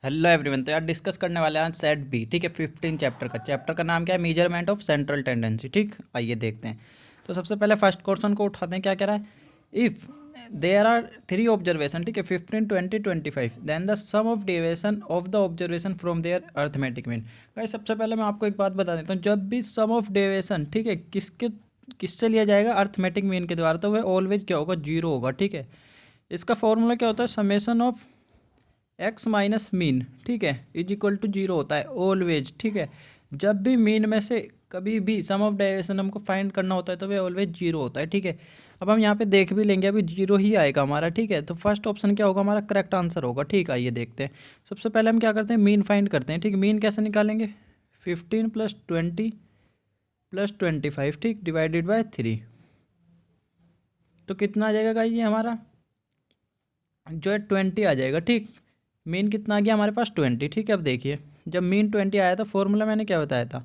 Hello everyone. तो यार discuss करने वाले हैं सेट बी, ठीक है। 15 चैप्टर का नाम क्या है? Measurement of central tendency. ठीक, आइए देखते हैं। तो सबसे पहले फर्स्ट क्वेश्चन को उठाते हैं। क्या कह रहा है? इफ़ देयर आर 3 ऑब्जर्वेशन, ठीक है, 15, 20, 25, then the sum of deviation of the observation from their arithmetic mean. Guys सबसे पहले मैं आपको एक बात बता देता हूँ, जब भी सम ऑफ डेविएशन, ठीक है, किससे लिया जाएगा? अर्थमेटिक मीन के द्वारा, तो वह ऑलवेज क्या होगा? जीरो होगा। ठीक है, इसका फॉर्मूला क्या होता है? Summation of x minus mean, ठीक है, इज इक्वल टू जीरो होता है ऑलवेज। ठीक है, जब भी मीन में से कभी भी सम ऑफ डेविएशन हमको फाइंड करना होता है तो वह ऑलवेज जीरो होता है। ठीक है, अब हम यहाँ पे देख भी लेंगे, अभी जीरो ही आएगा हमारा। ठीक है, तो फर्स्ट ऑप्शन क्या होगा? हमारा करेक्ट आंसर होगा। ठीक है, आइए देखते हैं। सबसे पहले हम क्या करते हैं? मीन फाइंड करते हैं। ठीक, मीन कैसे निकालेंगे? 15 + 20 + 25, ठीक, डिवाइडेड बाय 3। तो कितना आ जाएगा गाइस? ये हमारा जो है 20 आ जाएगा। ठीक, मीन कितना आ गया हमारे पास? 20। ठीक है, अब देखिए, जब मीन 20 आया था, फॉर्मूला मैंने क्या बताया था?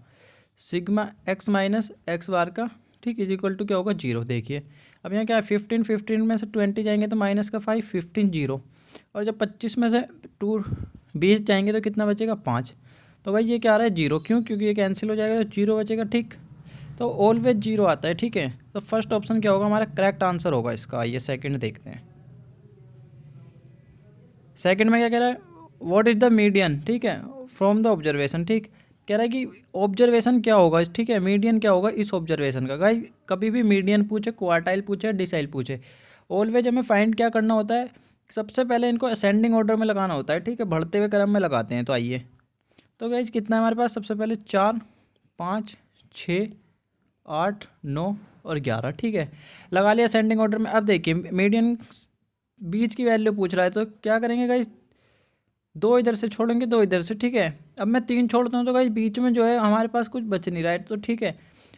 सिग्मा एक्स माइनस एक्स बार का, ठीक, इज इक्वल टू क्या होगा? जीरो। देखिए अब यहाँ क्या है? 15 में से 20 जाएंगे तो माइनस का 5, 15 जीरो। और जब 25 में से 20 जाएंगे तो कितना बचेगा? 5। तो भाई ये क्या आ रहा है? जीरो। क्यों? क्योंकि ये कैंसिल हो जाएगा तो जीरो बचेगा। ठीक, तो ऑलवेज जीरो आता है। ठीक है, तो फर्स्ट ऑप्शन क्या होगा? हमारा करेक्ट आंसर होगा इसका। आइए सेकंड देखते हैं। सेकंड में क्या कह रहा है? व्हाट इज़ द मीडियन, ठीक है, फ्रॉम द ऑब्जर्वेशन। ठीक, कह रहा है कि ऑब्जर्वेशन क्या होगा? ठीक है, मीडियन क्या होगा इस ऑब्जर्वेशन का? गाइस कभी भी मीडियन पूछे, क्वार्टाइल पूछे, डिसाइल पूछे, ऑलवेज हमें फाइंड क्या करना होता है? सबसे पहले इनको असेंडिंग ऑर्डर में लगाना होता है। ठीक है, बढ़ते हुए क्रम में लगाते हैं। तो आइए, तो गाइस कितना है हमारे पास? सबसे पहले 4, 5, 6, 8, 9 और 11। ठीक है, लगा लिया असेंडिंग ऑर्डर में। अब देखिए मीडियन बीच की वैल्यू पूछ रहा है, तो क्या करेंगे गाइस? दो इधर से छोड़ेंगे, दो इधर से। ठीक है, अब मैं 3 छोड़ता हूँ तो गाइस बीच में जो है हमारे पास कुछ बच नहीं रहा है। तो ठीक है,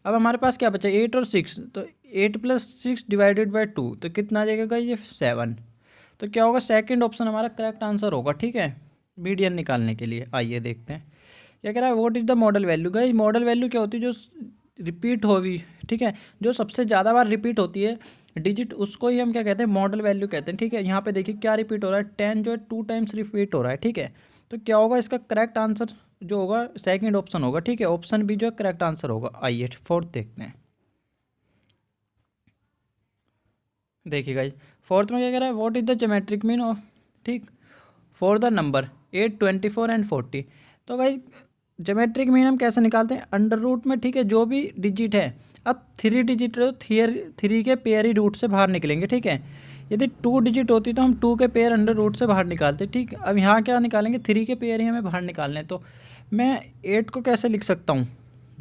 अब हमारे पास क्या बचा? 8 और 6। तो 8 + 6 डिवाइडेड बाय 2, तो कितना आ जाएगा गाइस? ये 7। तो क्या होगा? सेकंड ऑप्शन हमारा करेक्ट आंसर होगा। ठीक है, मीडियन निकालने के लिए। आइए देखते हैं क्या कह रहा है। What is the model value? Guys model value क्या होती है? जो रिपीट होगी, ठीक है, जो सबसे ज़्यादा बार रिपीट होती है डिजिट, उसको ही हम क्या कहते हैं? मॉडल वैल्यू कहते हैं। ठीक है, यहाँ पे देखिए क्या रिपीट हो रहा है? 10 जो है 2 टाइम्स रिपीट हो रहा है। ठीक है, तो क्या होगा इसका करेक्ट आंसर? जो होगा सेकंड ऑप्शन होगा। ठीक है, ऑप्शन बी जो है करेक्ट आंसर होगा। आइए फोर्थ देखते हैं। देखिए गाइस फोर्थ में क्या कह रहा है? What is the geometric mean of, ठीक, फॉर द नंबर 8, 24 एंड 40। तो भाई ज्योमेट्रिक मीन हम कैसे निकालते हैं? अंडर रूट में, ठीक है, जो भी डिजिट है, अब 3 डिजिट हो, 3 के पेयर ही रूट से बाहर निकलेंगे। ठीक है, यदि 2 डिजिट होती तो हम 2 के पेयर अंडर रूट से बाहर निकालते। ठीक, अब यहाँ क्या निकालेंगे? 3 के पेयर ही हमें बाहर निकालने हैं। तो मैं 8 को कैसे लिख सकता हूँ?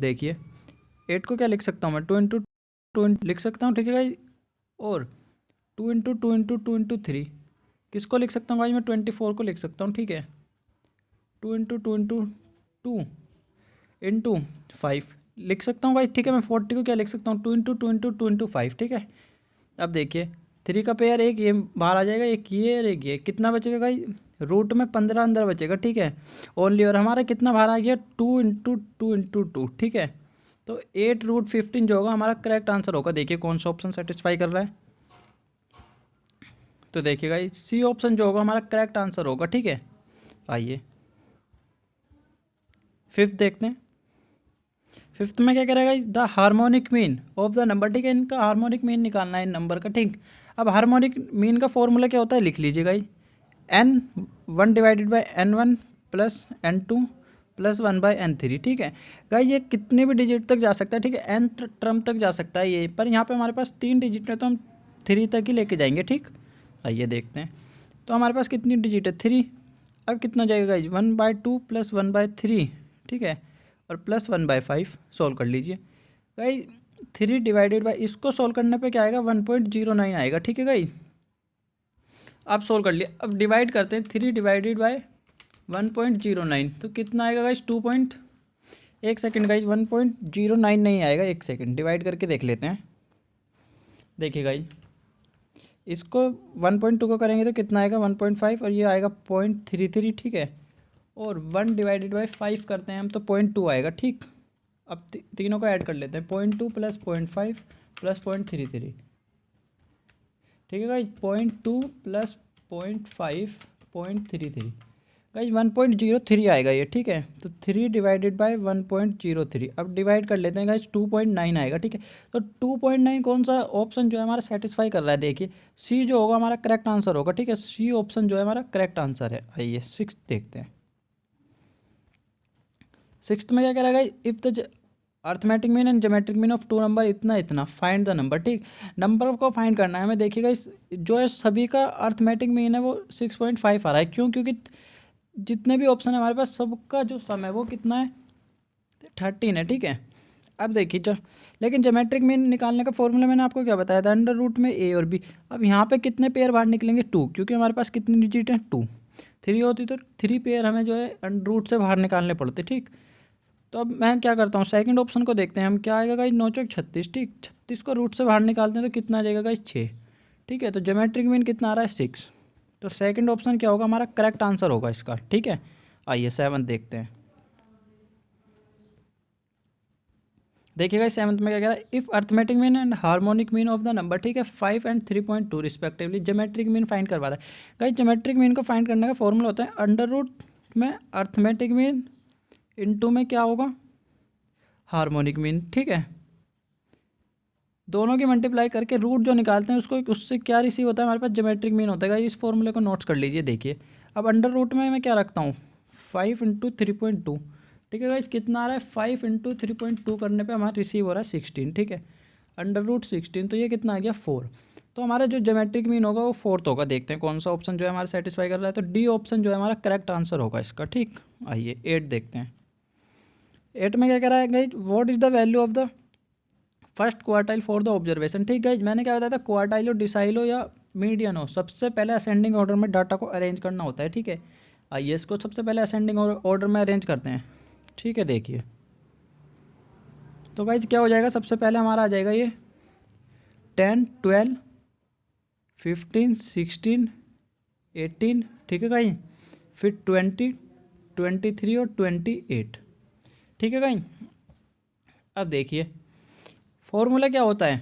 देखिए 8 को क्या लिख सकता हूँ मैं? 2 × 2 लिख सकता हूँ। ठीक है भाई, और 2 × 2 × 2 × 3 किसको लिख सकता हूँ भाई? मैं 24 को लिख सकता हूँ। ठीक है, 2 × 2 × 2 × 5 लिख सकता हूँ भाई। ठीक है, मैं 40 को क्या लिख सकता हूँ? 2 × 2 × 2 × 5। ठीक है, अब देखिए 3 का पेयर एक ये बाहर आ जाएगा, एक ये और एक ये, कितना बचेगा भाई? रूट में 15 अंदर बचेगा। ठीक है, ओनली, और हमारा कितना बाहर आ गया? 2 × 2 × 2। ठीक है, तो 8√15 जो होगा हमारा करेक्ट आंसर होगा। देखिए कौन सा ऑप्शन सेटिस्फाई कर रहा है? तो देखिएगा सी ऑप्शन जो होगा हमारा करेक्ट आंसर होगा। ठीक है, आइए फिफ्थ देखते हैं। फिफ्थ में क्या करेगा? The harmonic mean of the number. ठीक है, इनका हार्मोनिक मीन निकालना है इन नंबर का। ठीक, अब हार्मोनिक मीन का फॉर्मूला क्या होता है? लिख लीजिएगा N1 divided by N1 plus N2 plus 1/N3। ठीक है गाइज, ये कितने भी डिजिट तक जा सकता है। ठीक है, nth टर्म तक जा सकता है ये, पर यहाँ पे हमारे पास 3 डिजिट है तो हम 3 तक ही लेके जाएंगे। ठीक, आइए देखते हैं। तो हमारे पास कितनी डिजिट है? 3। अब कितना जाएगा गाइज? 1/2 प्लस 1/3। ठीक है, और प्लस 1/5 सोल्व कर लीजिए गाइज। 3 डिवाइडेड बाई, इसको सोल्व करने पे क्या आएगा? 1.09 आएगा। ठीक है गाइज, अब सोल्व कर लिया। अब डिवाइड करते हैं, 3 डिवाइडेड बाई 1.09, तो कितना आएगा गाइज? 1 सेकेंड गाइज, 1.09 नहीं आएगा, 1 सेकेंड डिवाइड करके देख लेते हैं। देखिए गाइज, इसको 1.2 को करेंगे तो कितना आएगा? 1.5, और ये आएगा 0.33। ठीक है, और 1 डिवाइडेड बाई 5 करते हैं हम तो 0.2 आएगा। ठीक, अब तीनों को ऐड कर लेते हैं, 0.2 प्लस 0.5 प्लस 0.33। ठीक है गाइज, 0.2 प्लस 0.5 0.33। गाइज 1.03 आएगा ये, ठीक है। तो 3 डिवाइडेड बाय 1.03, अब डिवाइड कर लेते हैं गाइज, 2.9 आएगा, ठीक है। तो 2.9 कौन सा ऑप्शन जो है हमारा सेटिस्फाई कर रहा है, देखिए सी जो होगा हमारा करेक्ट आंसर होगा, ठीक है। सी ऑप्शन जो है हमारा करेक्ट आंसर है। आइए सिक्स देखते हैं। सिक्स में क्या कह रहा है, if the arithmetic mean and geometric mean of two number इतना इतना, फाइंड द नंबर, ठीक। नंबर को फाइंड करना है हमें। देखिएगा इस जो है सभी का अर्थमेटिक मीन है वो 6.5 आ रहा है, क्यों? क्योंकि जितने भी ऑप्शन है हमारे पास सबका जो सम है वो कितना है, 13 है, ठीक है। अब देखिए लेकिन ज्योमेट्रिक मीन निकालने का फॉर्मूला मैंने आपको क्या बताया था, अंडर रूट में ए और बी। अब यहाँ पे कितने पेयर बाहर निकलेंगे, 2, क्योंकि हमारे पास कितनी डिजिट है, 2। 3 होती तो 3 पेयर हमें जो है अंडर रूट से बाहर निकालने पड़ते, ठीक। तो अब मैं क्या करता हूँ, सेकंड ऑप्शन को देखते हैं हम, क्या आएगा गाइस, 9 चौक 36, ठीक। 36 को रूट से बाहर निकालते हैं तो कितना आ जाएगा गाइस, 6, ठीक है। तो ज्योमेट्रिक मीन कितना आ रहा है, 6। तो सेकंड ऑप्शन क्या होगा, हमारा करेक्ट आंसर होगा इसका, ठीक है। आइए 7 देखते हैं। देखिएगा सेवंथ में क्या कह रहा है, if arithmetic mean and harmonic mean of the number, ठीक है, 5 and 3.2 respectively, geometric mean find करवा रहा है। गाइस ज्योमेट्रिक मीन को फाइंड करने का फॉर्मूला होता है अंडर रूट में अर्थमेटिक मीन इनटू में क्या होगा, हार्मोनिक मीन, ठीक है। दोनों की मल्टीप्लाई करके रूट जो निकालते हैं उसको, उससे क्या रिसीव होता है हमारे पास, ज्योमेट्रिक मीन होता है। इस फॉर्मूले को नोट्स कर लीजिए। देखिए अब अंडर रूट में मैं क्या रखता हूँ, 5 इंटू 3.2, ठीक है गाइस। कितना आ रहा है, 5 इंटू 3.2 करने पे हमारा रिसीव हो रहा है 16, ठीक है। अंडर रूट 16, तो ये कितना आ गया, 4। तो हमारा जो ज्योमेट्रिक मीन होगा वो 4th होगा। देखते हैं कौन सा ऑप्शन जो है हमारा सेटिस्फाई कर रहा है। तो डी ऑप्शन जो है हमारा करेक्ट आंसर होगा इसका, ठीक। आइए 8 देखते हैं। 8 में क्या कह रहा है guys, what is the value of the first quartile for the observation, ठीक है। मैंने क्या बताया था, क्वार्टाइल हो, डिसाइल हो या मीडियन हो, सबसे पहले असेंडिंग ऑर्डर में डाटा को अरेंज करना होता है, ठीक है। आइए इसको सबसे पहले असेंडिंग ऑर्डर में अरेंज करते हैं, ठीक है। देखिए तो गाइज क्या हो जाएगा, सबसे पहले हमारा आ जाएगा ये 10, 12, 15, 16, 18, ठीक है गाइज। फिर 20, 23 और 28, ठीक है गाइज। अब देखिए फॉर्मूला क्या होता है,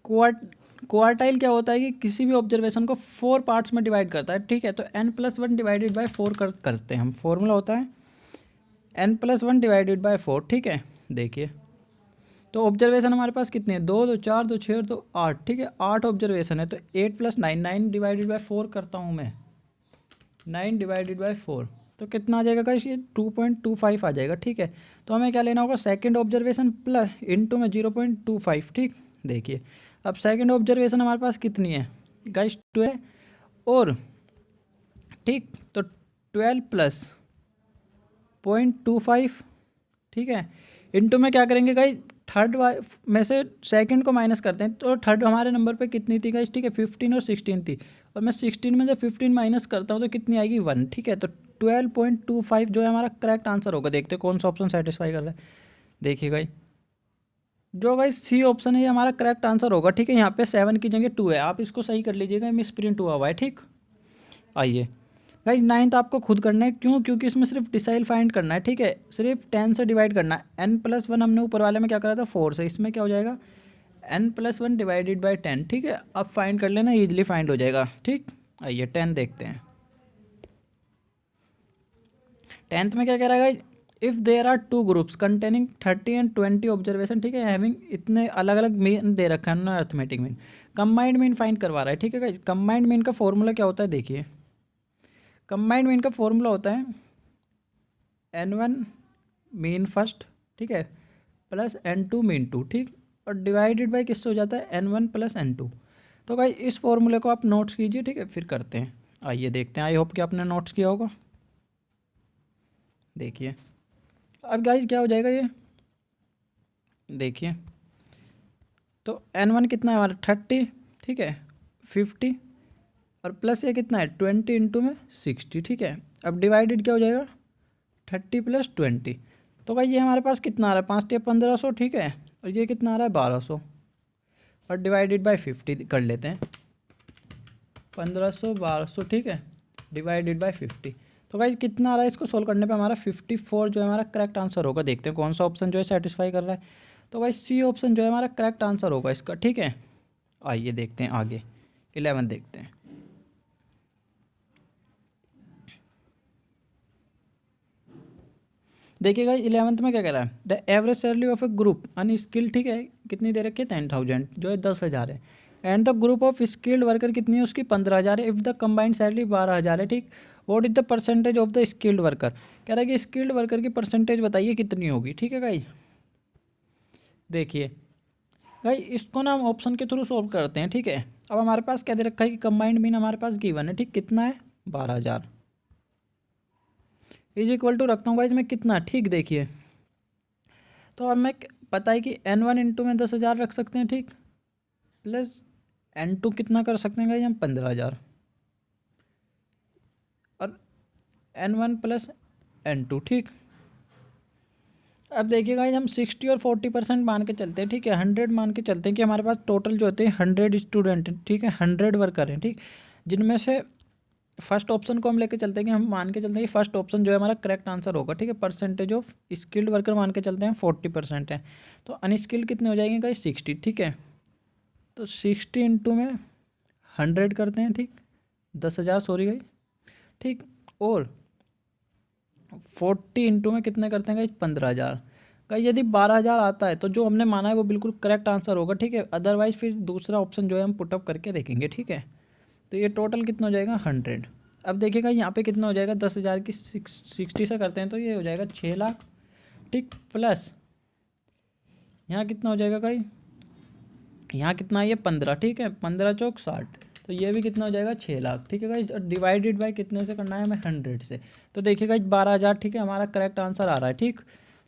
क्वार्टाइल क्या होता है कि किसी भी ऑब्जर्वेशन को 4 पार्ट्स में डिवाइड करता है, ठीक है। तो n+1 डिवाइडेड बाय 4 करते हैं हम। फॉर्मूला होता है n+1 डिवाइडेड बाय 4, ठीक है। देखिए तो ऑब्जर्वेशन हमारे पास कितने हैं, 2, 2, 4, 2, 6 और 2, 8, ठीक है। 8 ऑब्जर्वेशन है, तो 8 + 9, 9 डिवाइडेड बाय 4 करता हूँ मैं, 9 डिवाइडेड बाय 4, तो कितना आ जाएगा गाइस, ये 2.25 आ जाएगा, ठीक है। तो हमें क्या लेना होगा, सेकंड ऑब्जर्वेशन प्लस इंटू में 0.25, ठीक। देखिए अब सेकंड ऑब्जर्वेशन हमारे पास कितनी है गाइस, 12, और ठीक तो 12 + 0.25, ठीक है। इंटू में क्या करेंगे गाइस, थर्ड में से सेकंड को माइनस करते हैं, तो थर्ड हमारे नंबर पे कितनी थी गाइस, ठीक है, 15 और 16 थी। और मैं 16 में जब 15 माइनस करता हूँ तो कितनी आएगी, 1, ठीक है। तो 12.25 जो है हमारा करेक्ट आंसर होगा। देखते हैं कौन सा ऑप्शन सेटिस्फाई कर रहा है। देखिए गाइस जो गाइस सी ऑप्शन है ये हमारा करेक्ट आंसर होगा, ठीक है। यहाँ पे 7 की जगह 2 है, आप इसको सही कर लीजिएगा, मिस प्रिंट हुआ हुआ है, ठीक। आइए गाइस 9th आपको खुद करना है, क्यों? क्योंकि इसमें सिर्फ डिसाइल फाइंड करना है, ठीक है। सिर्फ 10 से डिवाइड करना है। n+1 हमने ऊपर वाले में क्या करा था, 4 से, इसमें क्या हो जाएगा, n+1 डिवाइडेड बाई 10, ठीक है। अब फाइंड कर लेना, ईजिली फाइंड हो जाएगा, ठीक। आइए 10 देखते हैं। 10th में क्या कह रहा है guys, if there are 2 groups containing 30 and 20 observation, ठीक है, हैविंग इतने अलग अलग मीन दे रखा है ना, arithmetic mean, combined mean find करवा रहा है, ठीक है गाइस। कंबाइंड मीन का फॉर्मूला क्या होता है, देखिए कंबाइंड मीन का फॉर्मूला होता है n1 मीन फर्स्ट, ठीक है, प्लस n2 मीन 2, ठीक, और डिवाइडेड बाई किससे हो जाता है, n1 + n2। तो गाइस इस फॉर्मूले को आप नोट्स कीजिए, ठीक है, फिर करते हैं। आइए देखते हैं, आई होप कि आपने नोट्स किया होगा। देखिए अब गाइस क्या हो जाएगा ये, देखिए तो n1 कितना है हमारा, 30, ठीक है, 50 और प्लस ये कितना है, 20 इंटू में 60, ठीक है। अब डिवाइडेड क्या हो जाएगा, 30 + 20। तो भाई ये हमारे पास कितना आ रहा है, 5 × 1500, ठीक है, और ये कितना आ रहा है, 1200, और डिवाइडेड बाय 50 कर लेते हैं, 1500, 1200, ठीक है, डिवाइडेड बाय 50। तो भाई कितना आ रहा है, इसको सोल्व करने पे हमारा 54 जो है हमारा करेक्ट आंसर होगा। देखते हैं कौन सा ऑप्शन जो है सेटिस्फाई कर रहा है। तो भाई सी ऑप्शन जो है हमारा करेक्ट आंसर होगा इसका, ठीक है। आइए देखते हैं आगे, 11 देखते हैं। देखिएगा 11th में क्या कह रहा है, the average salary of A group unskilled, ठीक है, कितनी दे रखी है 10,000 जो है 10,000 है, and the group of skilled worker कितनी है उसकी 15,000 है, इफ़ द कंबाइंड सैलरी 12,000 है, ठीक। What is the percentage of the skilled worker, कह रहा है कि स्किल्ड वर्कर की परसेंटेज बताइए कितनी होगी, ठीक है भाई। देखिए भाई इसको ना हम ऑप्शन के थ्रू सॉल्व करते हैं, ठीक है। अब हमारे पास क्या दे रखा है कि कंबाइंड मीन हमारे पास गिवन है, ठीक, कितना है 12,000 इज इक्वल टू रखता हूँ भाई इसमें कितना, ठीक। देखिए तो अब मैं पता है कि N1 इंटू में 10,000 रख सकते हैं, ठीक, प्लस N2 कितना कर सकते हैं भाई हम 15,000 और N1 प्लस N2, ठीक। अब देखिए गाइस हम 60 और 40% मान के चलते हैं, ठीक है, 100 मान के चलते हैं कि हमारे पास टोटल जो होते हैं 100 स्टूडेंट हैं, ठीक है, 100 वर्कर हैं, ठीक, जिनमें से फर्स्ट ऑप्शन को हम लेके चलते हैं कि हम मान के चलते हैं कि फर्स्ट ऑप्शन जो है हमारा करेक्ट आंसर होगा, ठीक है। परसेंटेज ऑफ स्किल्ड वर्कर मान के चलते हैं 40% है, तो अनस्किल्ड कितने हो जाएंगे गाइस 60, ठीक है। तो 60 इंटू में 100 करते हैं, ठीक, 10,000 सॉरी गाइस, ठीक, और 40 इंटू में कितने करते हैं गाइस 15,000। गाइस यदि 12,000 आता है तो जो हमने माना है वो बिल्कुल करेक्ट आंसर होगा, ठीक है, अदरवाइज फिर दूसरा ऑप्शन जो है हम पुटअप करके देखेंगे, ठीक है। तो ये टोटल कितना हो जाएगा 100। अब देखिएगा यहाँ पे कितना हो जाएगा 10,000 की 60 से करते हैं तो ये हो जाएगा 6 लाख, ठीक, प्लस यहाँ कितना हो जाएगा भाई, यहाँ कितना है ये 15, ठीक है, 15 चौक 60, तो ये भी कितना हो जाएगा 6 लाख, ठीक है गाइस। डिवाइडेड बाय कितने से करना है हमें 100 से, तो देखिएगा 12,000, ठीक है, हमारा करेक्ट आंसर आ रहा है, ठीक।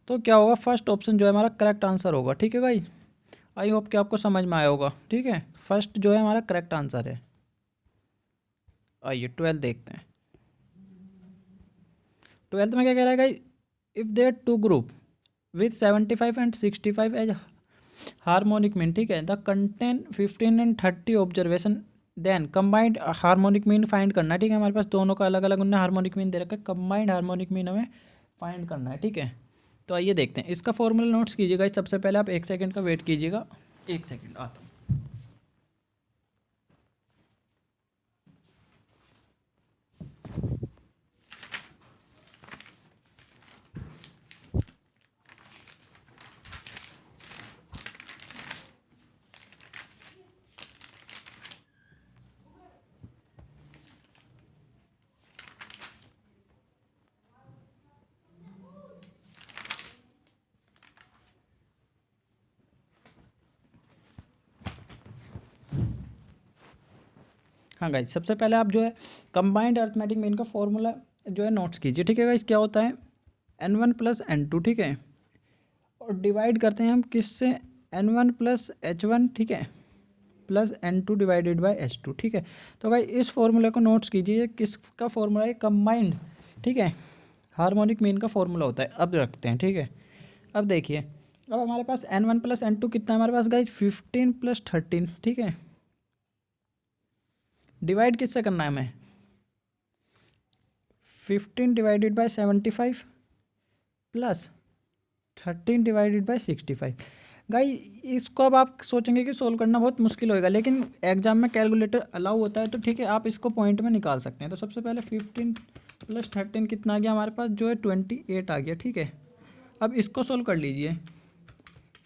तो क्या होगा फर्स्ट ऑप्शन जो है हमारा करेक्ट आंसर होगा, ठीक है गाइस। आई होप कि आपको समझ में आया होगा, ठीक है, फर्स्ट जो है हमारा करेक्ट आंसर है। आइए 12 देखते हैं। 12th में क्या कह रहा है guys, if there two group with 75 and 65 as harmonic mean, ठीक है, the content 15 and 30 observation then combined harmonic mean find करना है, ठीक है। हमारे पास दोनों का अलग अलग उन्होंने हार्मोनिक मीन दे रखा है, कंबाइंड हार्मोनिक मीन हमें फाइंड करना है, ठीक है। तो आइए देखते हैं, इसका फॉर्मूला नोट्स कीजिएगा। सबसे पहले आप 1 सेकंड का वेट कीजिएगा, 1 सेकंड आता हूँ। हाँ गाइज सबसे पहले आप जो है कंबाइंड अर्थमेटिक मीन का फॉर्मूला जो है नोट्स कीजिए, ठीक है गाइज। क्या होता है N1 प्लस N2, ठीक है, और डिवाइड करते हैं हम किससे, N1 प्लस H1, ठीक है, plus N2 divided by H2, ठीक है। तो गाइज इस फॉर्मूले को नोट्स कीजिए, किसका फॉर्मूला है कंबाइंड, ठीक है, हार्मोनिक मीन का फॉर्मूला होता है। अब रखते हैं, ठीक है। अब देखिए अब हमारे पास N1 प्लस N2 कितना है हमारे पास गाइज 15 प्लस 13, ठीक है, डिवाइड किससे करना है हमें 15 divided by 75 plus 13 divided by 65। गाई इसको अब आप सोचेंगे कि सोल्व करना बहुत मुश्किल होएगा, लेकिन एग्जाम में कैलकुलेटर अलाउ होता है, तो ठीक है आप इसको पॉइंट में निकाल सकते हैं। तो सबसे पहले 15 प्लस 13 कितना आ गया हमारे पास जो है 28 आ गया, ठीक है। अब इसको सोल्व कर लीजिए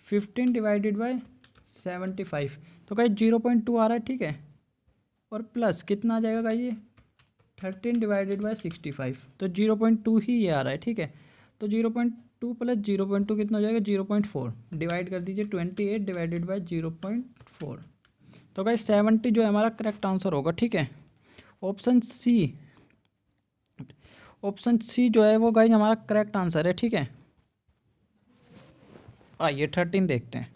15 डिवाइडेड बाय 75, तो गाई 0.2 आ रहा है, ठीक है, और प्लस कितना आ जाएगा गाई ये 13 डिवाइडेड बाय 65, तो 0.2 ही ये आ रहा है, ठीक है। तो 0.2 प्लस 0.2 कितना हो जाएगा 0.4, डिवाइड कर दीजिए 28 डिवाइडेड बाय 0.4, तो गाइस 70 जो है हमारा करेक्ट आंसर होगा, ठीक है। ऑप्शन सी जो है वो गाइस हमारा करेक्ट आंसर है, ठीक है। आइए 13 देखते हैं।